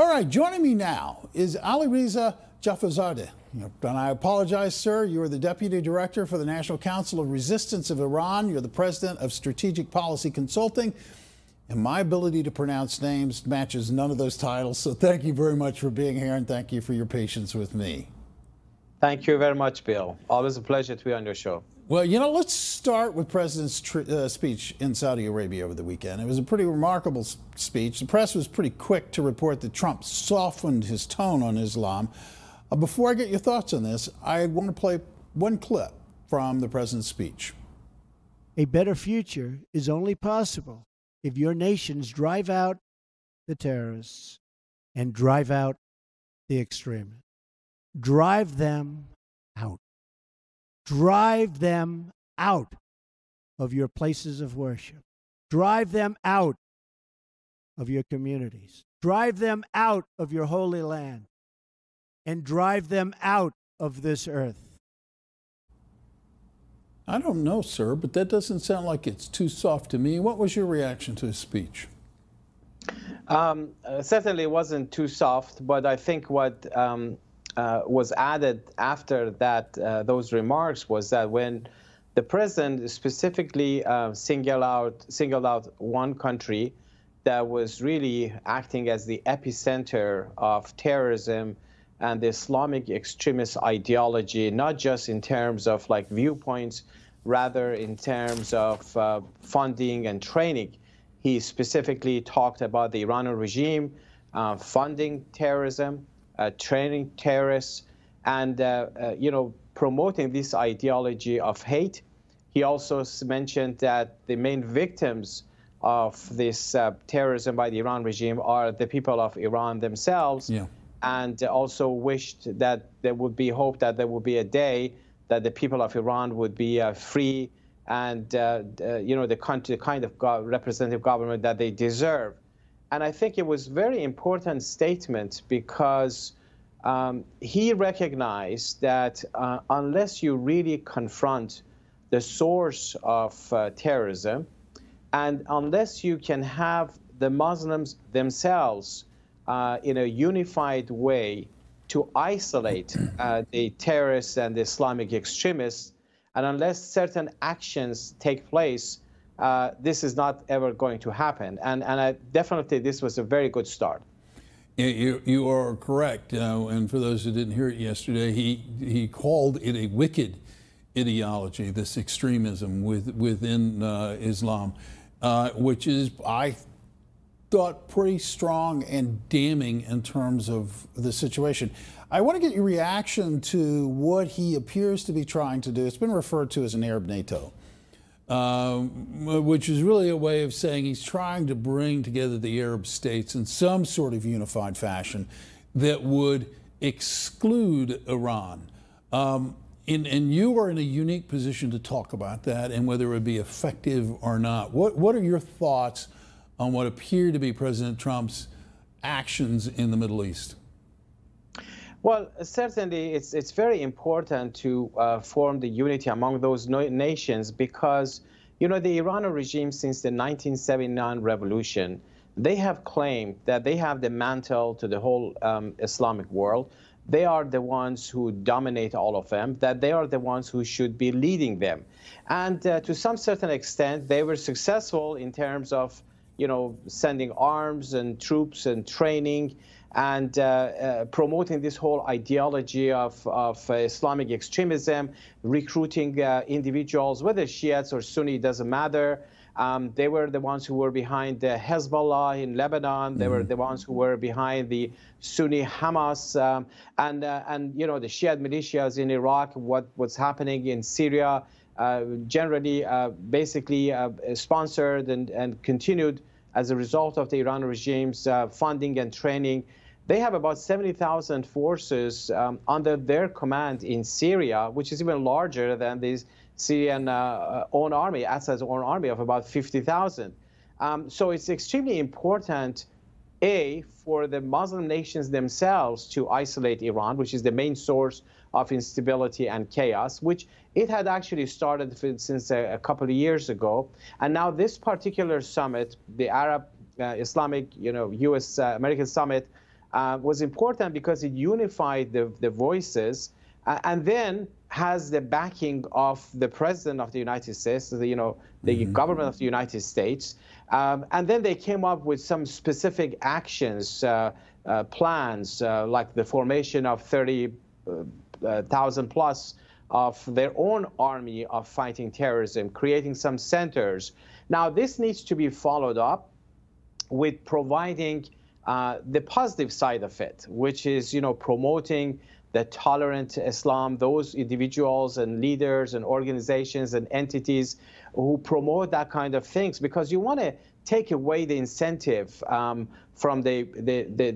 All right, joining me now is Alireza Jafarzadeh. And I apologize, sir. You are the Deputy Director for the National Council of Resistance of Iran. You're the President of Strategic Policy Consulting. And my ability to pronounce names matches none of those titles. So thank you very much for being here, and thank you for your patience with me. Thank you very much, Bill. Always a pleasure to be on your show. Well, let's start with President's speech in Saudi Arabia over the weekend. It was a pretty remarkable speech. The press was pretty quick to report that Trump softened his tone on Islam. Before I get your thoughts on this, I want to play one clip from the President's speech. A better future is only possible if your nations drive out the terrorists and drive out the extremists. Drive them out. Drive them out of your places of worship. Drive them out of your communities. Drive them out of your holy land. And drive them out of this earth. I don't know, sir, but that doesn't sound like it's too soft to me. What was your reaction to his speech? Certainly it wasn't too soft, but I think what was added after that, those remarks, was that when the president specifically singled out one country that was really acting as the epicenter of terrorism and the Islamic extremist ideology, not just in terms of viewpoints, rather in terms of funding and training. He specifically talked about the Iranian regime funding terrorism, training terrorists, and promoting this ideology of hate. He also mentioned that the main victims of this terrorism by the Iran regime are the people of Iran themselves. Yeah. And also wished that there would be hope that there would be a day that the people of Iran would be free and the kind of representative government that they deserve. And I think it was a very important statement because he recognized that unless you really confront the source of terrorism, and unless you can have the Muslims themselves in a unified way to isolate the terrorists and the Islamic extremists, and unless certain actions take place, this is not ever going to happen. And definitely this was a very good start. You are correct. And for those who didn't hear it yesterday, he called it a wicked ideology, this extremism within Islam, which is, I thought, pretty strong and damning in terms of the situation. I want to get your reaction to what he appears to be trying to do. It's been referred to as an Arab NATO, which is really a way of saying he's trying to bring together the Arab states in some sort of unified fashion that would exclude Iran. And you are in a unique position to talk about that and whether it would be effective or not. What are your thoughts on what appear to be President Trump's actions in the Middle East? Well, certainly it's very important to form the unity among those nations because, the Iranian regime since the 1979 revolution, they have claimed that they have the mantle to the whole Islamic world. They are the ones who dominate all of them, that they are the ones who should be leading them. And to some certain extent, they were successful in terms of sending arms and troops and training and promoting this whole ideology of Islamic extremism, recruiting individuals, whether Shiites or Sunni, doesn't matter. They were the ones who were behind the Hezbollah in Lebanon. They were the ones who were behind the Sunni Hamas and the Shiite militias in Iraq, what's happening in Syria, generally basically sponsored and continued as a result of the Iran regime's funding and training. They have about 70,000 forces under their command in Syria, which is even larger than the Syrian own army, Assad's own army of about 50,000. So it's extremely important, A, for the Muslim nations themselves to isolate Iran, which is the main source of instability and chaos, which it had actually started since a couple of years ago. And now this particular summit, the Arab Islamic, U.S. American Summit, was important because it unified the voices, and then has the backing of the President of the United States, the government of the United States. And then they came up with some specific actions, plans, like the formation of 30,000 plus of their own army of fighting terrorism, creating some centers. Now, this needs to be followed up with providing the positive side of it, which is, promoting the tolerant Islam, those individuals and leaders and organizations and entities who promote that kind of things, because you want to take away the incentive from the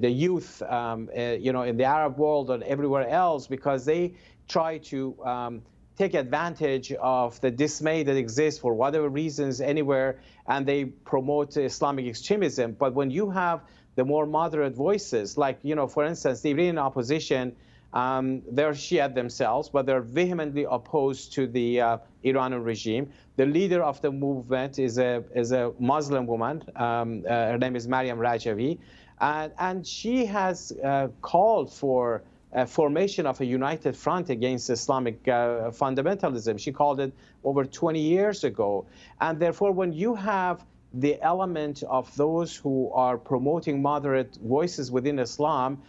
youth, in the Arab world and everywhere else, because they try to take advantage of the dismay that exists for whatever reasons anywhere, and they promote Islamic extremism. But when you have the more moderate voices, like, for instance, the Iranian opposition, they're Shia themselves, but they're vehemently opposed to the Iranian regime. The leader of the movement is a Muslim woman. Her name is Maryam Rajavi, and she has called for formation of a united front against Islamic fundamentalism. She called it over 20 years ago. And therefore, when you have the element of those who are promoting moderate voices within Islam,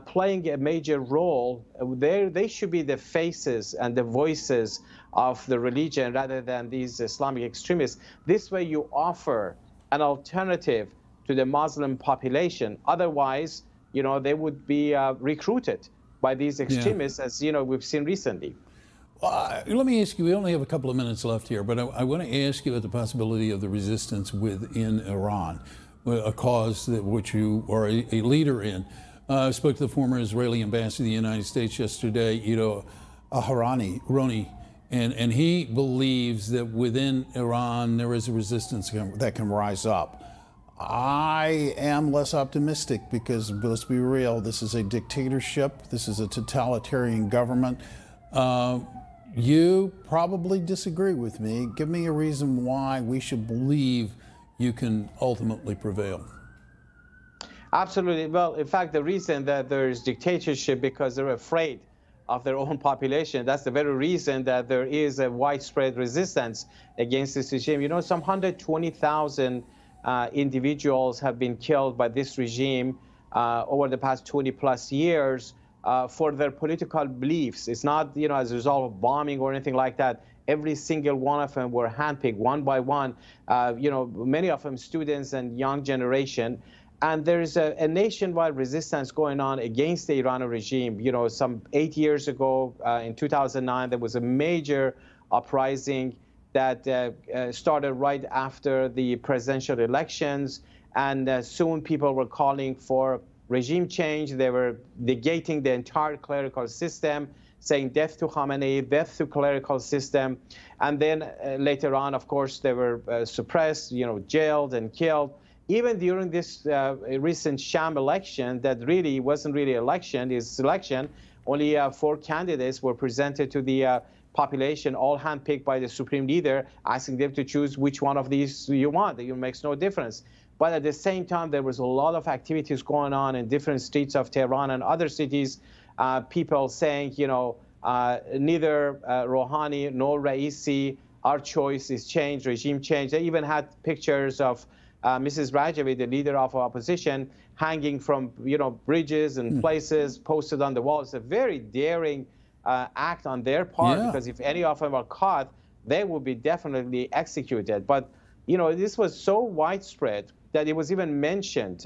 playing a major role, they should be the faces and the voices of the religion rather than these Islamic extremists. This way you offer an alternative to the Muslim population. Otherwise, they would be recruited by these extremists, as we've seen recently. Let me ask you, we only have a couple of minutes left here, but I want to ask you about the possibility of the resistance within Iran, a cause which you are a leader in. I spoke to the former Israeli ambassador to the United States yesterday, Rouhani, and he believes that within Iran there is a resistance that can rise up. I am less optimistic because, let's be real, this is a dictatorship, this is a totalitarian government. You probably disagree with me. Give me a reason why we should believe you can ultimately prevail. Absolutely. Well, in fact, the reason that there is dictatorship because they're afraid of their own population. That's the very reason that there is a widespread resistance against this regime. Some 120,000 individuals have been killed by this regime over the past 20 plus years for their political beliefs. It's not, as a result of bombing or anything like that. Every single one of them were handpicked one by one, many of them students and young generation. And there's a nationwide resistance going on against the Iranian regime. Some 8 years ago, in 2009, there was a major uprising that started right after the presidential elections. And soon people were calling for regime change. They were negating the entire clerical system, saying death to Khamenei, death to clerical system. And then later on, of course, they were suppressed, jailed and killed. Even during this recent sham election that really wasn't really election, is election, only 4 candidates were presented to the population, all handpicked by the supreme leader, asking them to choose which one of these you want. It makes no difference. But at the same time, there was a lot of activities going on in different streets of Tehran and other cities, people saying, neither Rouhani nor Raisi, our choice is change, regime change. They even had pictures of Mrs. Rajavi, the leader of opposition, hanging from bridges and places, posted on the wall. It's a very daring act on their part, because if any of them are caught, they will be definitely executed. But this was so widespread that it was even mentioned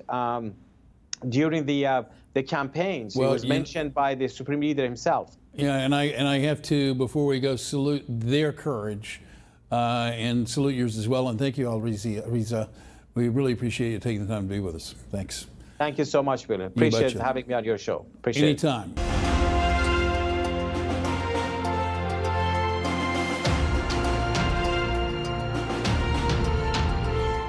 during the campaigns. It was mentioned by the supreme leader himself. Yeah, and I have to, before we go, salute their courage and salute yours as well. And thank you, Alireza. We really appreciate you taking the time to be with us. Thanks. Thank you so much, Bill. Appreciate having me on your show. Appreciate it. Anytime.